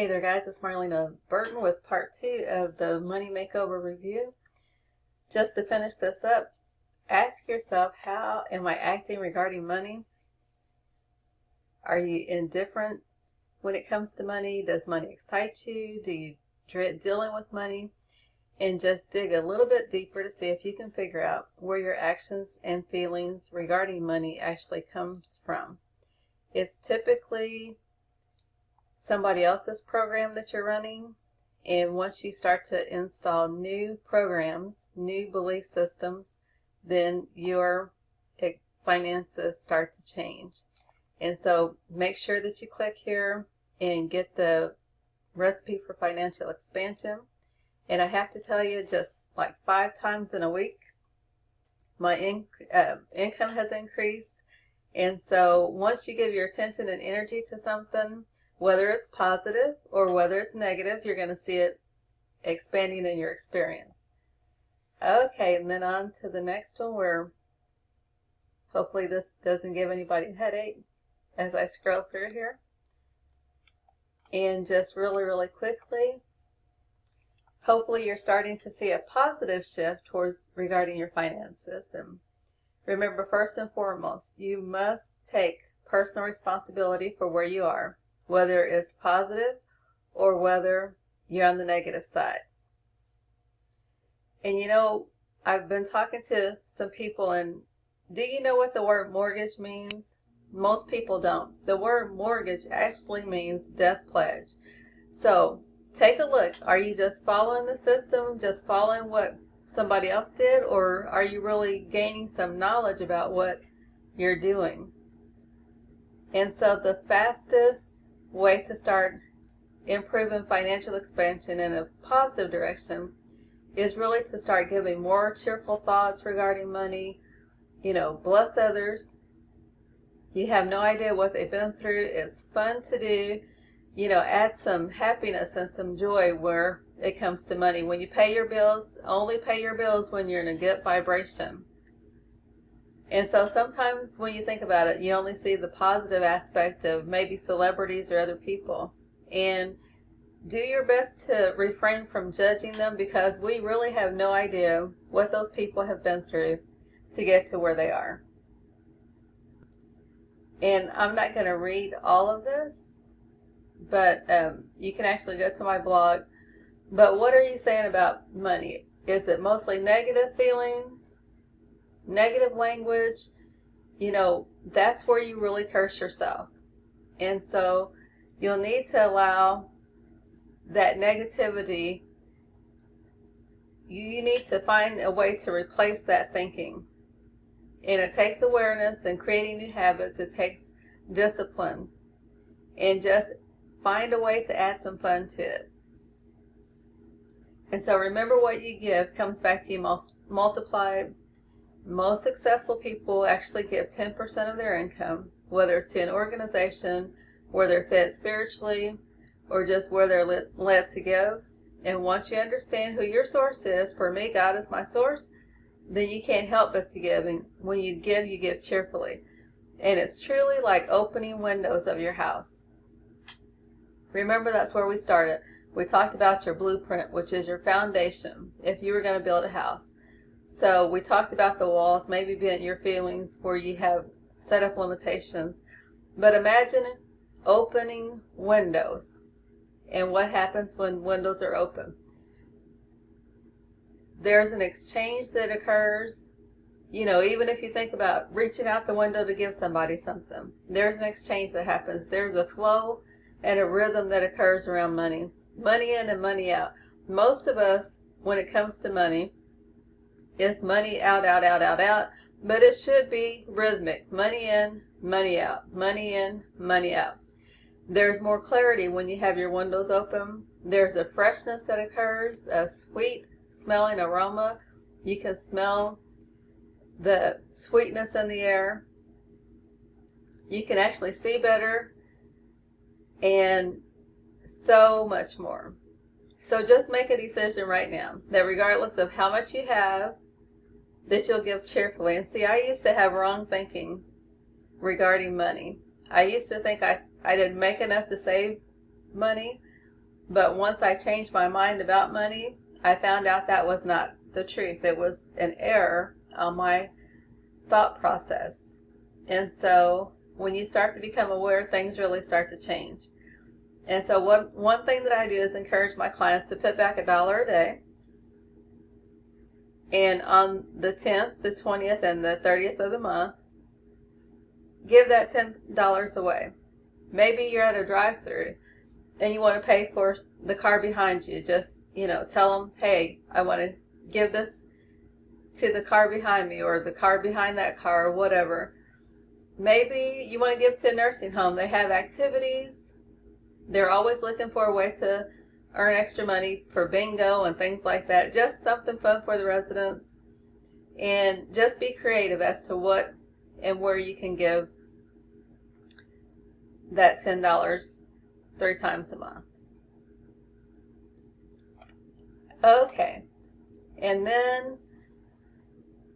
Hey there guys, it's Marlena Burton with part 2 of the Money Makeover review. Just to finish this up, ask yourself, how am I acting regarding money? Are you indifferent when it comes to money? Does money excite you? Do you dread dealing with money? And just dig a little bit deeper to see if you can figure out where your actions and feelings regarding money actually comes from. It's typically somebody else's program that you're running, and once you start to install new programs, new belief systems, then your finances start to change. And so make sure that you click here and get the recipe for financial expansion. And I have to tell you, just like 5 times in a week, my income has increased. And so once you give your attention and energy to something, whether it's positive or whether it's negative, you're going to see it expanding in your experience. Okay, and then on to the next one, where hopefully this doesn't give anybody a headache as I scroll through here. And just really quickly, hopefully you're starting to see a positive shift towards regarding your finances. And remember, first and foremost, you must take personal responsibility for where you are, whether it's positive or whether you're on the negative side. And you know, I've been talking to some people, and do you know what the word mortgage means? Most people don't. The word mortgage actually means death pledge. So take a look. Are you just following the system, just following what somebody else did, or are you really gaining some knowledge about what you're doing? And so the fastest way to start improving financial expansion in a positive direction is really to start giving more cheerful thoughts regarding money. You know, bless others. You have no idea what they've been through. It's fun to do. You know, add some happiness and some joy where it comes to money. When you pay your bills, only pay your bills when you're in a good vibration. And so sometimes when you think about it, you only see the positive aspect of maybe celebrities or other people. And do your best to refrain from judging them, because we really have no idea what those people have been through to get to where they are. And I'm not going to read all of this, but you can actually go to my blog. But what are you saying about money? Is it mostly negative feelings? Negative language? You know, that's where you really curse yourself. And so you'll need to allow that negativity. You need to find a way to replace that thinking. And it takes awareness and creating new habits. It takes discipline. And just find a way to add some fun to it. And so remember, what you give comes back to you multiplied. Most successful people actually give 10% of their income, whether it's to an organization, where they're fed spiritually, or just where they're led to give. And once you understand who your source is, for me, God is my source, then you can't help but to give. And when you give cheerfully. And it's truly like opening windows of your house. Remember, that's where we started. We talked about your blueprint, which is your foundation if you were going to build a house. So we talked about the walls maybe being your feelings, where you have set up limitations. But imagine opening windows. And what happens when windows are open? There's an exchange that occurs. You know, even if you think about reaching out the window to give somebody something, there's an exchange that happens. There's a flow and a rhythm that occurs around money. Money in and money out. Most of us, when it comes to money, it's money out. But it should be rhythmic. Money in, money out. Money in, money out. There's more clarity when you have your windows open. There's a freshness that occurs, a sweet smelling aroma. You can smell the sweetness in the air. You can actually see better, and so much more. So just make a decision right now that regardless of how much you have, that you'll give cheerfully. And see, I used to have wrong thinking regarding money. I used to think I didn't make enough to save money, But once I changed my mind about money, I found out that was not the truth. It was an error on my thought process. And so when you start to become aware, things really start to change. And so one thing that I do is encourage my clients to put back $1 a day. And on the 10th, the 20th, and the 30th of the month, give that $10 away. Maybe you're at a drive-thru and you want to pay for the car behind you. Just, tell them, hey, I want to give this to the car behind me, or the car behind that car, or whatever. Maybe you want to give to a nursing home. They have activities. They're always looking for a way to earn extra money for bingo and things like that. Just something fun for the residents. And just be creative as to what and where you can give that $10 3 times a month. Okay. And then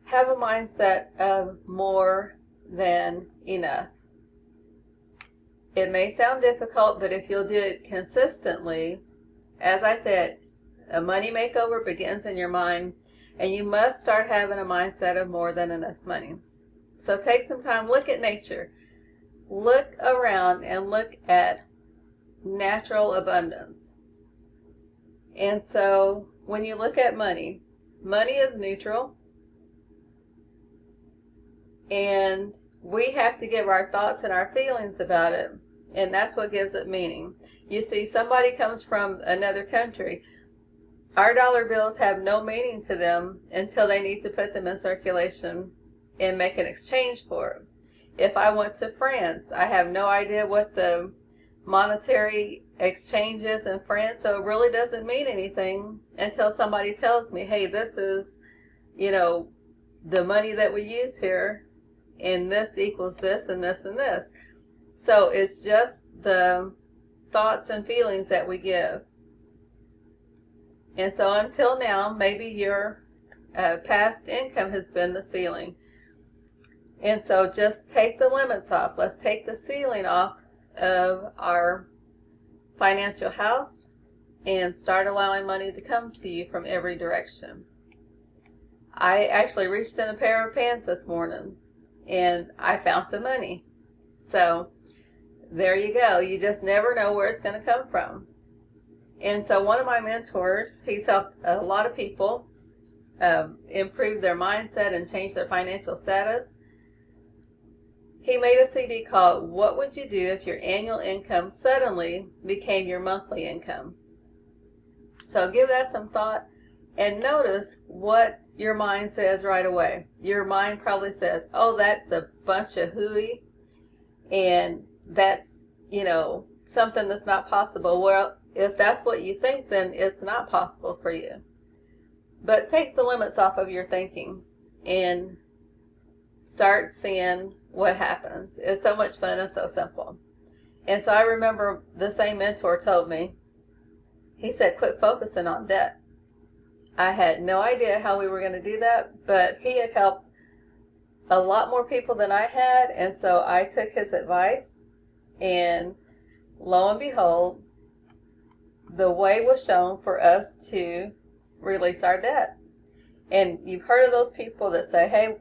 have a mindset of more than enough. It may sound difficult, but if you'll do it consistently, as I said, a money makeover begins in your mind, and you must start having a mindset of more than enough money. So take some time, look at nature. Look around and look at natural abundance. And so when you look at money, money is neutral. And we have to give our thoughts and our feelings about it. And that's what gives it meaning. You see, somebody comes from another country. Our dollar bills have no meaning to them until they need to put them in circulation and make an exchange for it. If I went to France, I have no idea what the monetary exchange is in France, so it really doesn't mean anything until somebody tells me, hey, this is, the money that we use here, and this equals this and this and this. So it's just the thoughts and feelings that we give. And so until now, maybe your past income has been the ceiling. And so just take the limits off. Let's take the ceiling off of our financial house and start allowing money to come to you from every direction. I actually reached in a pair of pants this morning and I found some money. So there you go. You just never know where it's going to come from. And so one of my mentors, he's helped a lot of people improve their mindset and change their financial status. He made a CD called What Would You Do If Your Annual Income Suddenly Became Your Monthly Income? So give that some thought and notice what your mind says right away. Your mind probably says, oh, that's a bunch of hooey, and that's, something that's not possible. Well, if that's what you think, then it's not possible for you. But take the limits off of your thinking and start seeing what happens. It's so much fun and so simple. And so I remember the same mentor told me, he said, quit focusing on debt. I had no idea how we were going to do that, but he had helped a lot more people than I had, and so I took his advice, and lo and behold, the way was shown for us to release our debt. And you've heard of those people that say, hey,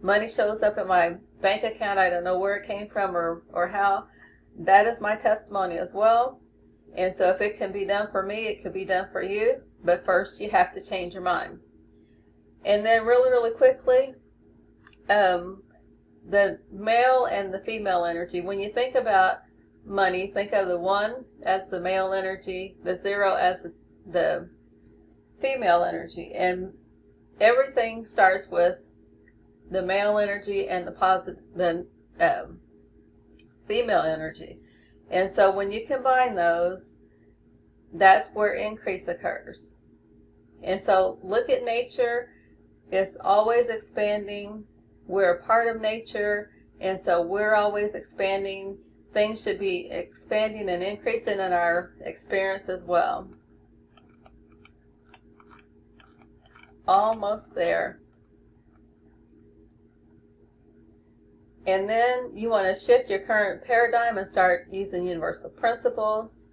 money shows up in my bank account, I don't know where it came from or how. That is my testimony as well. And so if it can be done for me, it could be done for you. But first, you have to change your mind. And then really, really quickly, the male and the female energy. When you think about money, think of the 1 as the male energy, the 0 as the female energy. And everything starts with the male energy and the female energy. And so when you combine those, that's where increase occurs. And so look at nature. It's always expanding. We're a part of nature, and so we're always expanding. Things should be expanding and increasing in our experience as well. Almost there. And then you want to shift your current paradigm and start using universal principles.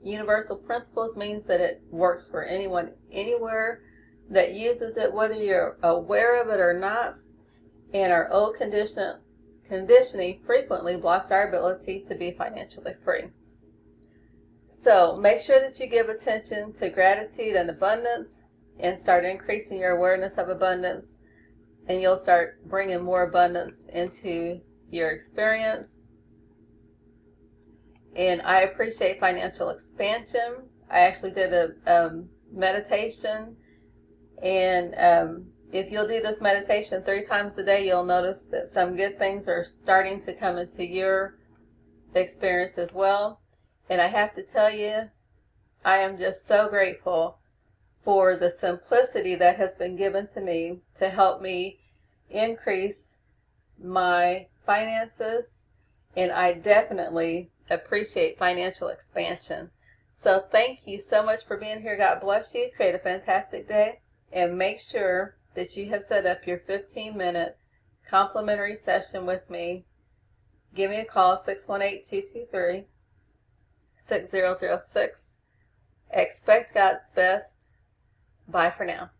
Universal principles means that it works for anyone, anywhere that uses it, whether you're aware of it or not. And our old conditioning frequently blocks our ability to be financially free. So make sure that you give attention to gratitude and abundance and start increasing your awareness of abundance, and you'll start bringing more abundance into your experience. And I appreciate financial expansion. I actually did a meditation, and if you'll do this meditation 3 times a day, you'll notice that some good things are starting to come into your experience as well. And I have to tell you, I am just so grateful for the simplicity that has been given to me to help me increase my finances, and I definitely appreciate financial expansion. So thank you so much for being here. God bless you. Create a fantastic day, and make sure that you have set up your 15-minute complimentary session with me. Give me a call, 618-223-6006. Expect God's best. Bye for now.